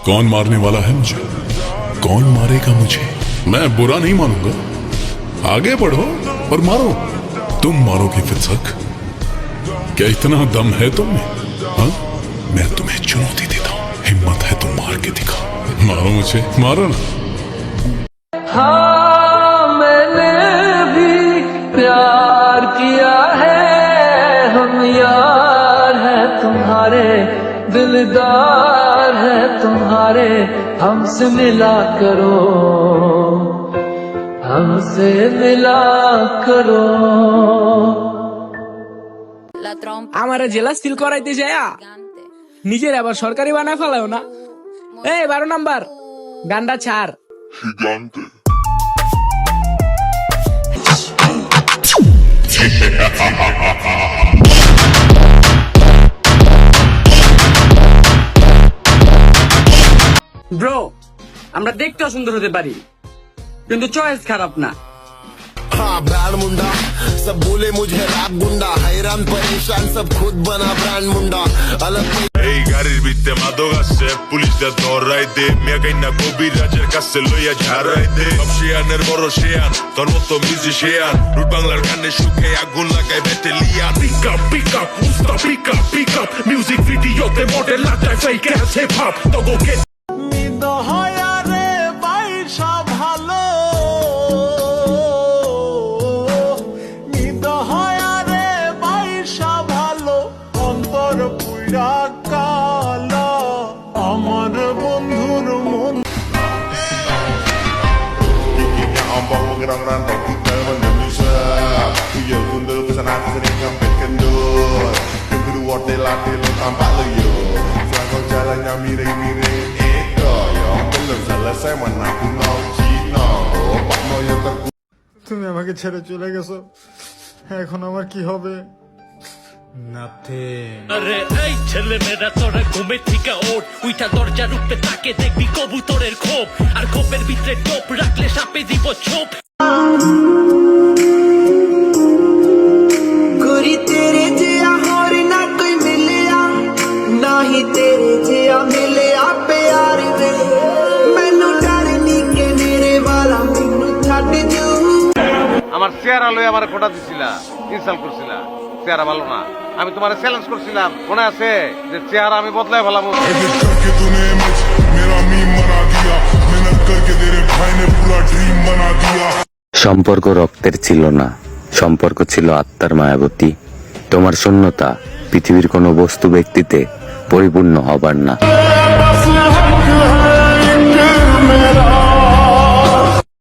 कौन मारने वाला है मुझे, कौन मारेगा मुझे? मैं बुरा नहीं मानूंगा। आगे बढ़ो और मारो। तुम मारोगे फित्सक? क्या इतना दम है तुम में? हाँ, मैं तुम्हें चुनौती देता हूँ। हिम्मत है तो मार के दिखाओ। मारो मुझे, मारो ना। हाँ, मैंने भी प्यार किया है। हम यार हैं तुम्हारे, दिलदार है तुम्हारे। हमसे मिला करो, हमसे मिला करो। আমারে জেলা স্টিল করাইতে যায় নিজের আবার সরকারি বানায় ফেলাও না। এই 12 নাম্বার গান্ডা ছাড়। ব্রো, আমরা দেখতেও সুন্দর হতে পারি কিন্তু চয়েস খারাপ না। हाँ ब्रांड मुंडा सब बोले मुझे रैप गुंडा, हैरान परेशान सब खुद बना ब्रांड मुंडा। अलग এই গাড়ির ভিতরে মাদক আছে, পুলিশটা ধরাই দে। মেগাই না কবির রাজের কাছে লইয়া ঝাড়াই দে। সব শিয়ানের বড় শিয়ান, তোর মতো মিউজিশিয়ান। রুট বাংলার গানে সুখে আগুন লাগাই battalion. Pick up, usta, pick up. Music video te model লাগাই fake ass hip hop. তো go get আমার বন্ধুর মন Ang bawang rang-rang kau kita Indonesia. Iya gundul kesana kesini ngambil kendul. Yang kedua telatih lo tampak lo yo. Selangkau jalannya miring-miring Eko yo belum selesai mana punau Cina. Pak mau yang terku. তুমি আমাকে ছেড়ে চলে গেছো, এখন আমার কি হবে? আরে এই ছেলে মেয়েরা তোরা ঘুমে থেকে ওঠ, উইটা দরজার উপরে তাকে দেখবি কবুতরের খোপ, আর খোপের ভিতরে টোপ রাখলে সাপে দিব ছোপ। गोरी तेरे जिया होर ना कोई मिलिया, ना ही तेरे जिया मिलिया प्यार वे। मैनू डर नहीं के मेरे वाला मैनू छड्ड जू। আমার চেহারা লই আমার খোটা দিছিলা, ইনসাল্ট করছিলা। চেহারা ভালো না, আমি তোমার চ্যালেঞ্জ করছিলাম, মনে আছে যে চেহারা আমি বদলায় ফেলাবো। करके तूने इमेज मेरा मीम बना दिया। मेहनत करके तेरे भाई ने पूरा ड्रीम बना दिया। সম্পর্ক রক্তের ছিল না, সম্পর্ক ছিল আত্মার মায়াবতী। তোমার শূন্যতা পৃথিবীর কোনো বস্তু ব্যক্তিতে পরিপূর্ণ হবার না।